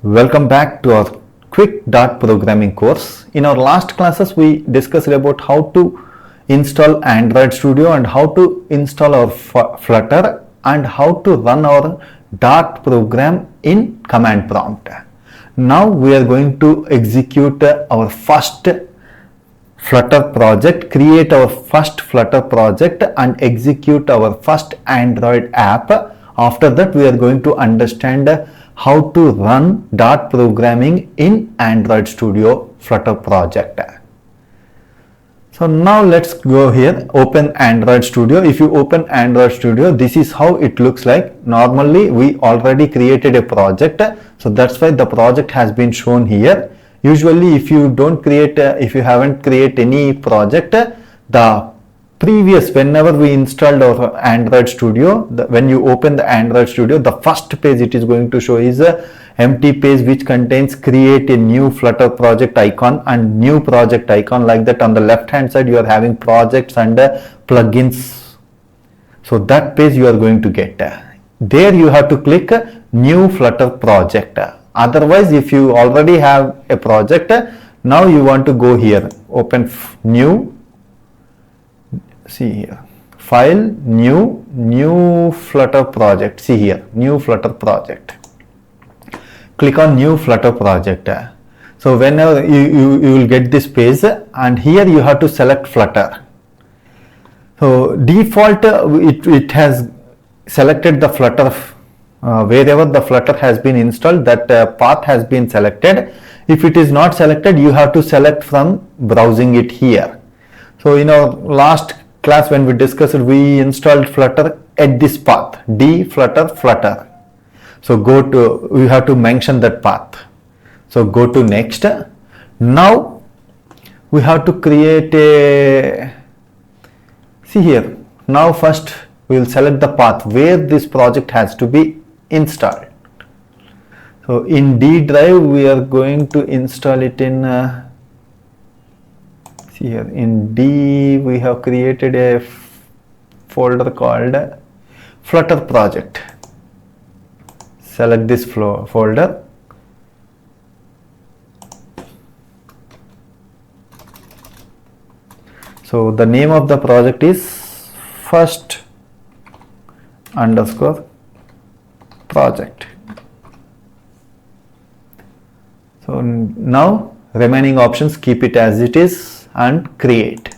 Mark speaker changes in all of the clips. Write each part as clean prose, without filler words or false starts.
Speaker 1: Welcome back to our quick dot programming course. In our last classes we discussed about how to install Android Studio and how to install our Flutter and how to run our dot program in command prompt. Now we are going to execute our first Flutter project, create our first Flutter project and execute our first Android app. After that we are going to understand how to run dot programming in Android Studio Flutter project. So now let's go here, open Android Studio. If you open Android Studio, this is how it looks like. Normally we already created a project, so that's why the project has been shown here. Usually if you don't create, if you haven't created any project, the previous, whenever we installed our Android Studio, when you open the Android Studio, the first page it is going to show is a empty page which contains create a new Flutter project icon and new project icon. Like that, on the left hand side you are having projects and plugins. So that page you are going to get. There you have to click new Flutter project. Otherwise, if you already have a project, now you want to go here, open new, see here, file, new Flutter project. See here, new Flutter project. Click on new Flutter project. So whenever you will get this page, and here you have to select Flutter. So default it has selected the Flutter, wherever the Flutter has been installed, that path has been selected. If it is not selected, you have to select from browsing it here. So in our last class when we discussed, we installed Flutter at this path, D Flutter Flutter. So go to, we have to mention that path. So go to next. Now we have to create a, see here, now first we will select the path where this project has to be installed. So in D drive we are going to install it in, see here, in D we have created a folder called Flutter project. Select this folder. So the name of the project is first underscore project. So now remaining options, keep it as it is and create.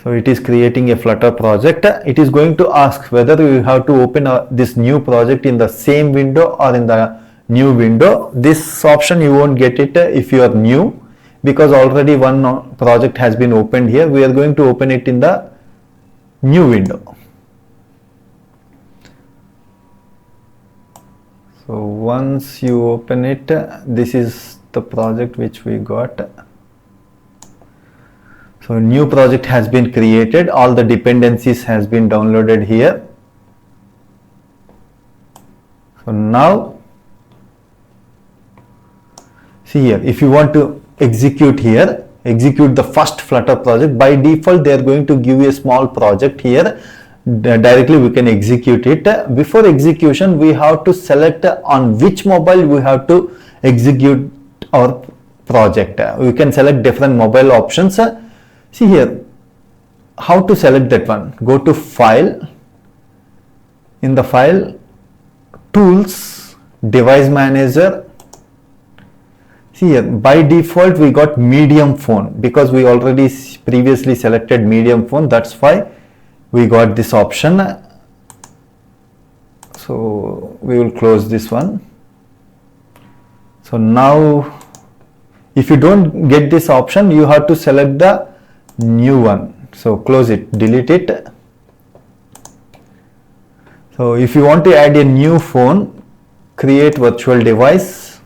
Speaker 1: So it is creating a Flutter project. It is going to ask whether you have to open this new project in the same window or in the new window. This option you won't get it if you are new, because already one project has been opened here. We are going to open it in the new window. So once you open it, this is the project which we got. So new project has been created, all the dependencies has been downloaded here. So now see here, if you want to execute here, execute the first Flutter project, by default they are going to give you a small project here. Directly we can execute it. Before execution we have to select on which mobile we have to execute our project. We can select different mobile options. See here, how to select that one. Go to file, in the file, tools, device manager. See here, by default we got medium phone because we already previously selected medium phone, that's why we got this option. So we will close this one. So now if you don't get this option, you have to select the new one. So close it, delete it. So if you want to add a new phone, create virtual device.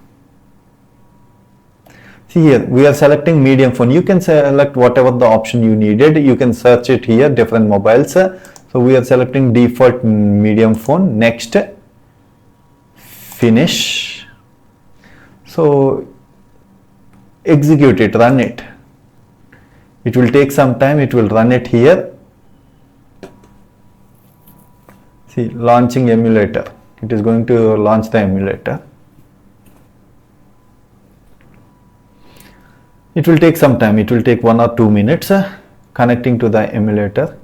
Speaker 1: See here, we are selecting medium phone. You can select whatever the option you needed. You can search it here, different mobiles. So we are selecting default medium phone. Next, finish. So execute it, run it. It will take some time, it will run it here. See, launching emulator. It is going to launch the emulator. It will take some time. It will take 1 or 2 minutes connecting to the emulator.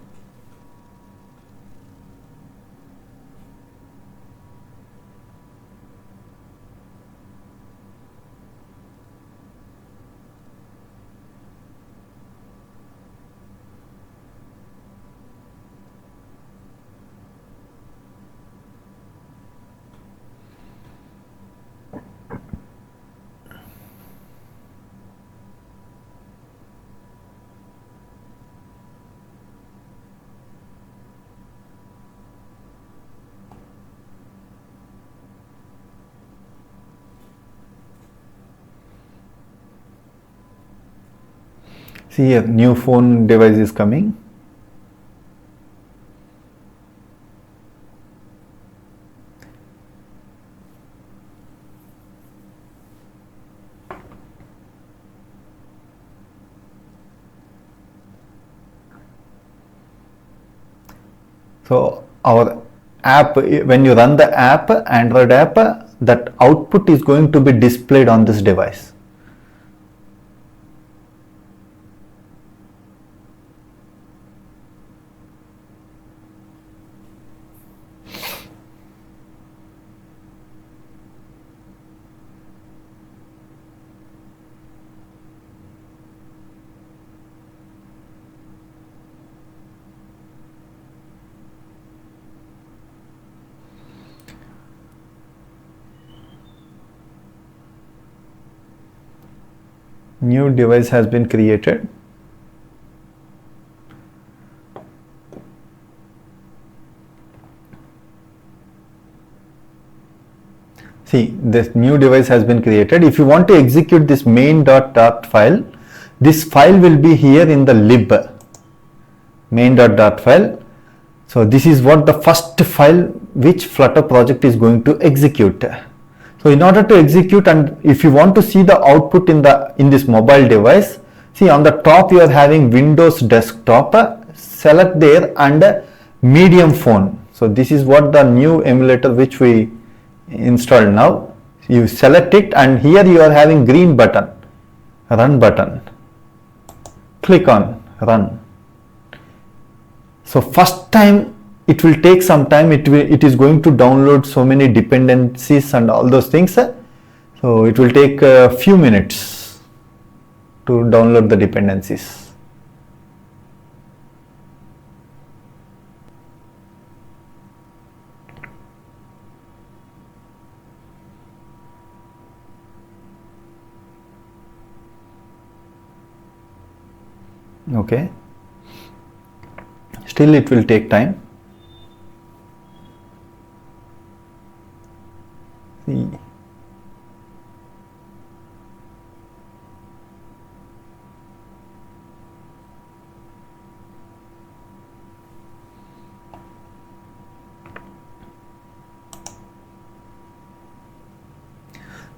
Speaker 1: See here, new phone device is coming. So our app, when you run the app, Android app, that output is going to be displayed on this device. New device has been created. See, this new device has been created. If you want to execute this main.dart file, this file will be here in the lib main.dart file. So this is what the first file which Flutter project is going to execute. So in order to execute, and if you want to see the output in this mobile device, see on the top you are having Windows desktop, select there and medium phone. So this is what the new emulator which we installed now. You select it and here you are having green button, run button. Click on run. So first time it will take some time. It is going to download so many dependencies and all those things. So it will take a few minutes to download the dependencies. Okay. Still it will take time. See.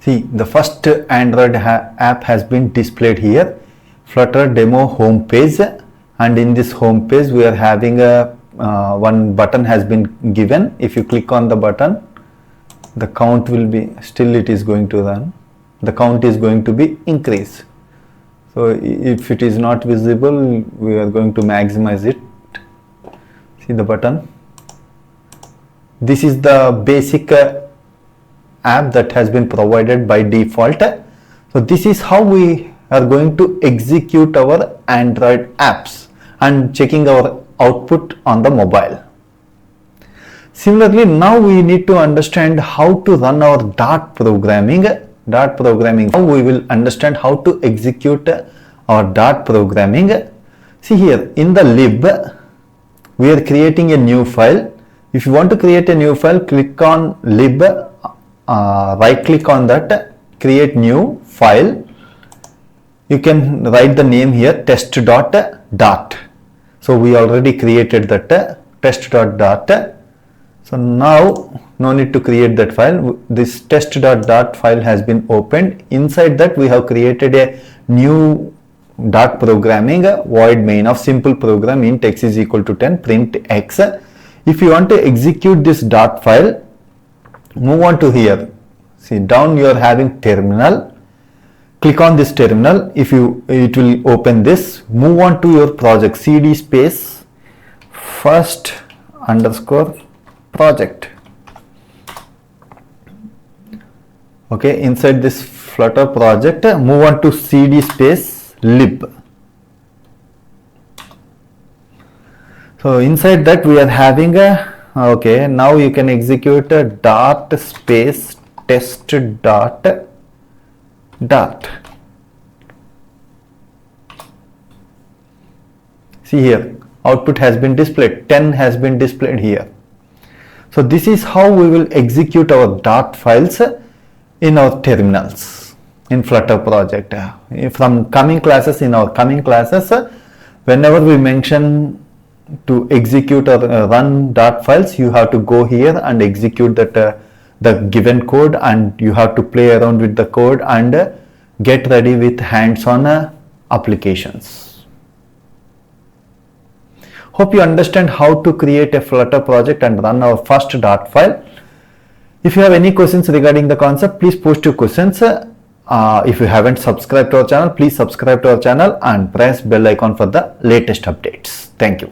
Speaker 1: See, the first Android app has been displayed here, Flutter demo home page, and in this home page we are having a one button has been given. If you click on the button, the count will be, still it is going to run, the count is going to be increased. So if it is not visible, we are going to maximize it. See the button. This is the basic app that has been provided by default. So this is how we are going to execute our Android apps and checking our output on the mobile. Similarly, now we need to understand how to run our Dart programming. How we will understand how to execute our Dart programming. See here in the lib, we are creating a new file. If you want to create a new file, click on lib, right click on that, create new file. You can write the name here, test.dart. So we already created that test.dart. So now no need to create that file. This test.dart file has been opened. Inside that we have created a new Dart programming void main of simple program int x is equal to 10 print x. If you want to execute this Dart file, Move on to here. See, down you are having terminal. Click on this terminal. It will open this. Move on to your project. CD space first underscore project. Okay, inside this Flutter project, move on to CD space lib. So inside that we are having a, okay, now you can execute a dot space test dot. See here, output has been displayed, 10 has been displayed here. So this is how we will execute our dot files in our terminals in Flutter project. From coming classes, in our coming classes, whenever we mention to execute or run dot files, you have to go here and execute that the given code, and you have to play around with the code and get ready with hands-on applications. Hope you understand how to create a Flutter project and run our first dot file. If you have any questions regarding the concept, please post your questions. If you haven't subscribed to our channel, please subscribe to our channel and press bell icon for the latest updates. Thank you.